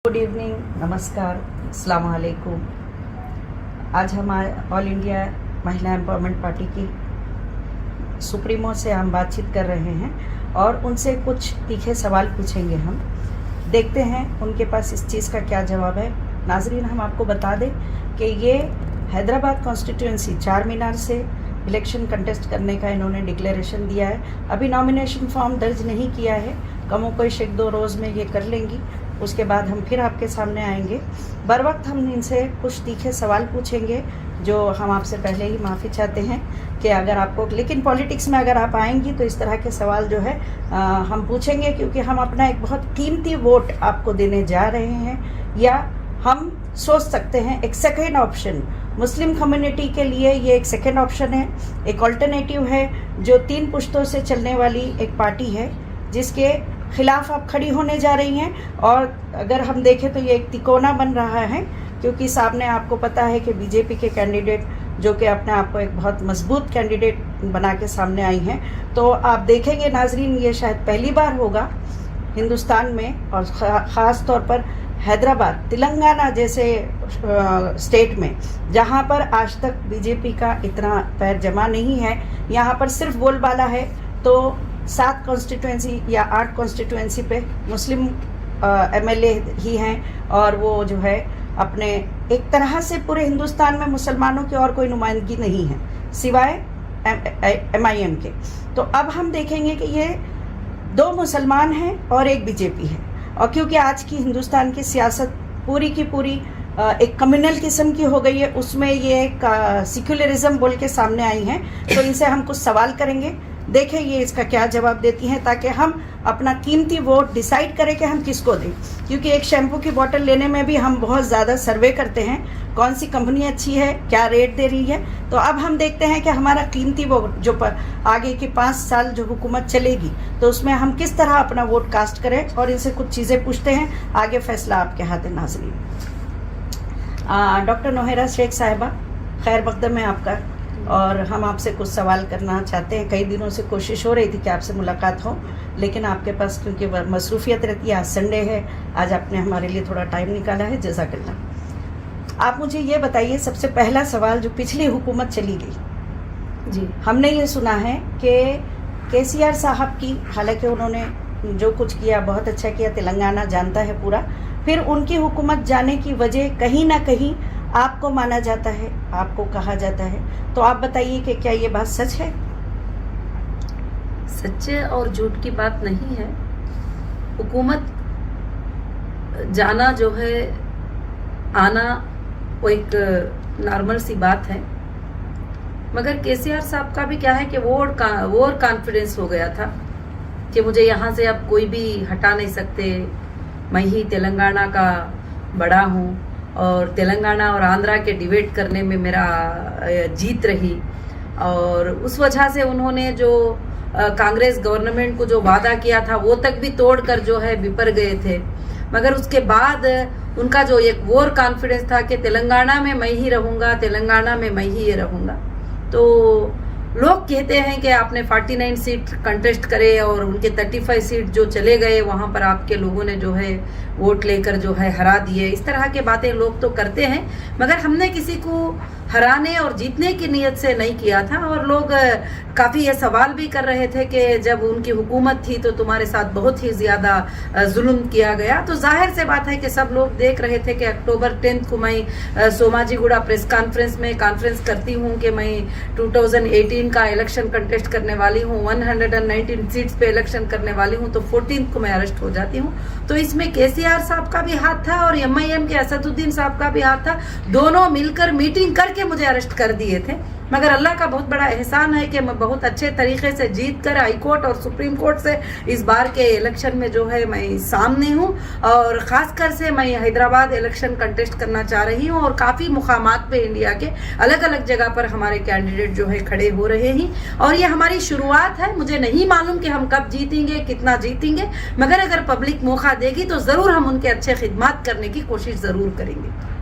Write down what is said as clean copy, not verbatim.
Good evening, नमस्कार, अस्सलाम वालेकुम। आज हम ऑल इंडिया महिला एम्पावरमेंट पार्टी की सुप्रीमो से हम बातचीत कर रहे हैं और उनसे कुछ तीखे सवाल पूछेंगे। हम देखते हैं उनके पास इस चीज़ का क्या जवाब है। नाजरीन, हम आपको बता दें कि ये हैदराबाद कॉन्स्टिट्यूंसी चार मीनार से इलेक्शन कंटेस्ट करने का इन्होंने डिक्लेरेशन दिया है। अभी नॉमिनेशन फॉर्म दर्ज नहीं किया है, कमों कोई एक दो रोज़ में ये कर लेंगी। उसके बाद हम फिर आपके सामने आएंगे। बर वक्त हम इनसे कुछ तीखे सवाल पूछेंगे जो हम आपसे पहले ही माफ़ी चाहते हैं कि अगर आपको, लेकिन पॉलिटिक्स में अगर आप आएंगी तो इस तरह के सवाल जो है हम पूछेंगे, क्योंकि हम अपना एक बहुत कीमती वोट आपको देने जा रहे हैं। या हम सोच सकते हैं एक सेकेंड ऑप्शन, मुस्लिम कम्युनिटी के लिए ये एक सेकेंड ऑप्शन है, एक अल्टरनेटिव है जो 3 पुश्तों से चलने वाली एक पार्टी है जिसके खिलाफ आप खड़ी होने जा रही हैं। और अगर हम देखें तो ये एक तिकोना बन रहा है, क्योंकि सामने आपको पता है कि बीजेपी के कैंडिडेट जो कि अपने आप को एक बहुत मजबूत कैंडिडेट बना के सामने आई हैं। तो आप देखेंगे नाजरीन, ये शायद पहली बार होगा हिंदुस्तान में और ख़ास तौर पर हैदराबाद, तेलंगाना जैसे स्टेट में, जहाँ पर आज तक बीजेपी का इतना पैर जमा नहीं है। यहाँ पर सिर्फ बोलबाला है तो 7 कॉन्स्टिट्यूंसी या 8 कॉन्स्टिट्यूंसी पे मुस्लिम एमएलए ही हैं और वो जो है अपने एक तरह से पूरे हिंदुस्तान में मुसलमानों की और कोई नुमाइंदगी नहीं है सिवाय MIM के। तो अब हम देखेंगे कि ये 2 मुसलमान हैं और एक बीजेपी है। और क्योंकि आज की हिंदुस्तान की सियासत पूरी की पूरी एक कम्युनल किस्म की हो गई है, उसमें ये एक सेक्युलरिज्म बोल के सामने आई हैं। तो इनसे हम कुछ सवाल करेंगे, देखें ये इसका क्या जवाब देती हैं, ताकि हम अपना कीमती वोट डिसाइड करें कि हम किसको दें। क्योंकि एक शैम्पू की बोतल लेने में भी हम बहुत ज़्यादा सर्वे करते हैं, कौन सी कंपनी अच्छी है, क्या रेट दे रही है। तो अब हम देखते हैं कि हमारा कीमती वोट जो आगे की 5 साल जो हुकूमत चलेगी तो उसमें हम किस तरह अपना वोट कास्ट करें। और इनसे कुछ चीज़ें पूछते हैं, आगे फैसला आपके हाथ है नाज़रीन। डॉक्टर नोहेरा शेख साहिबा, खैर मकदम है आपका, और हम आपसे कुछ सवाल करना चाहते हैं। कई दिनों से कोशिश हो रही थी कि आपसे मुलाकात हो, लेकिन आपके पास क्योंकि मसरूफियत रहती है, आज संडे है, आज आपने हमारे लिए थोड़ा टाइम निकाला है, जज़ाकल्लाह। आप मुझे ये बताइए, सबसे पहला सवाल, जो पिछली हुकूमत चली गई जी, हमने ये सुना है कि KCR साहब की, हालांकि उन्होंने जो कुछ किया बहुत अच्छा किया, तेलंगाना जानता है पूरा, फिर उनकी हुकूमत जाने की वजह कहीं ना कहीं आपको माना जाता है, आपको कहा जाता है। तो आप बताइए कि क्या ये बात सच है? सच्चे और झूठ की बात नहीं है। हुकूमत जाना जो है, आना वो एक नॉर्मल सी बात है। मगर KCR साहब का भी क्या है कि वो कॉन्फिडेंस हो गया था कि मुझे यहाँ से अब कोई भी हटा नहीं सकते, मैं ही तेलंगाना का बड़ा हूँ और तेलंगाना और आंध्रा के डिबेट करने में मेरा जीत रही। और उस वजह से उन्होंने जो कांग्रेस गवर्नमेंट को जो वादा किया था वो तक भी तोड़कर जो है बिपर गए थे। मगर उसके बाद उनका जो एक वोर कॉन्फिडेंस था कि तेलंगाना में मैं ही रहूँगा, तेलंगाना में मैं ही रहूँगा। तो लोग कहते हैं कि आपने 49 सीट कंटेस्ट करे और उनके 35 सीट जो चले गए वहाँ पर आपके लोगों ने जो है वोट लेकर जो है हरा दिए। इस तरह के बातें लोग तो करते हैं, मगर हमने किसी को हराने और जीतने की नीयत से नहीं किया था। और लोग काफ़ी ये सवाल भी कर रहे थे कि जब उनकी हुकूमत थी तो तुम्हारे साथ बहुत ही ज़्यादा जुल्म किया गया। तो जाहिर से बात है कि सब लोग देख रहे थे कि अक्टूबर 10 को मैं सोमाजीगुड़ा प्रेस कॉन्फ्रेंस में कॉन्फ्रेंस करती हूँ कि मैं 2018 का इलेक्शन कंटेस्ट करने वाली हूँ, 119 सीट्स पे इलेक्शन करने वाली हूँ। तो 14 को मैं अरेस्ट हो जाती हूँ। तो इसमें KCR साहब का भी हाथ था और MIM के असदुद्दीन साहब का भी हाथ था। दोनों मिलकर मीटिंग करके मुझे अरेस्ट कर दिए थे। मगर अल्लाह का बहुत बड़ा एहसान है कि मैं बहुत अच्छे तरीके से जीत कर हाई कोर्ट और सुप्रीम कोर्ट से इस बार के इलेक्शन में जो है मैं सामने हूँ। और ख़ासकर से मैं हैदराबाद इलेक्शन कंटेस्ट करना चाह रही हूँ और काफ़ी मुकामात पे इंडिया के अलग अलग जगह पर हमारे कैंडिडेट जो है खड़े हो रहे हैं। और ये हमारी शुरुआत है। मुझे नहीं मालूम कि हम कब जीतेंगे, कितना जीतेंगे, मगर अगर पब्लिक मौका देगी तो ज़रूर हम उनके अच्छे खिदमत करने की कोशिश ज़रूर करेंगे।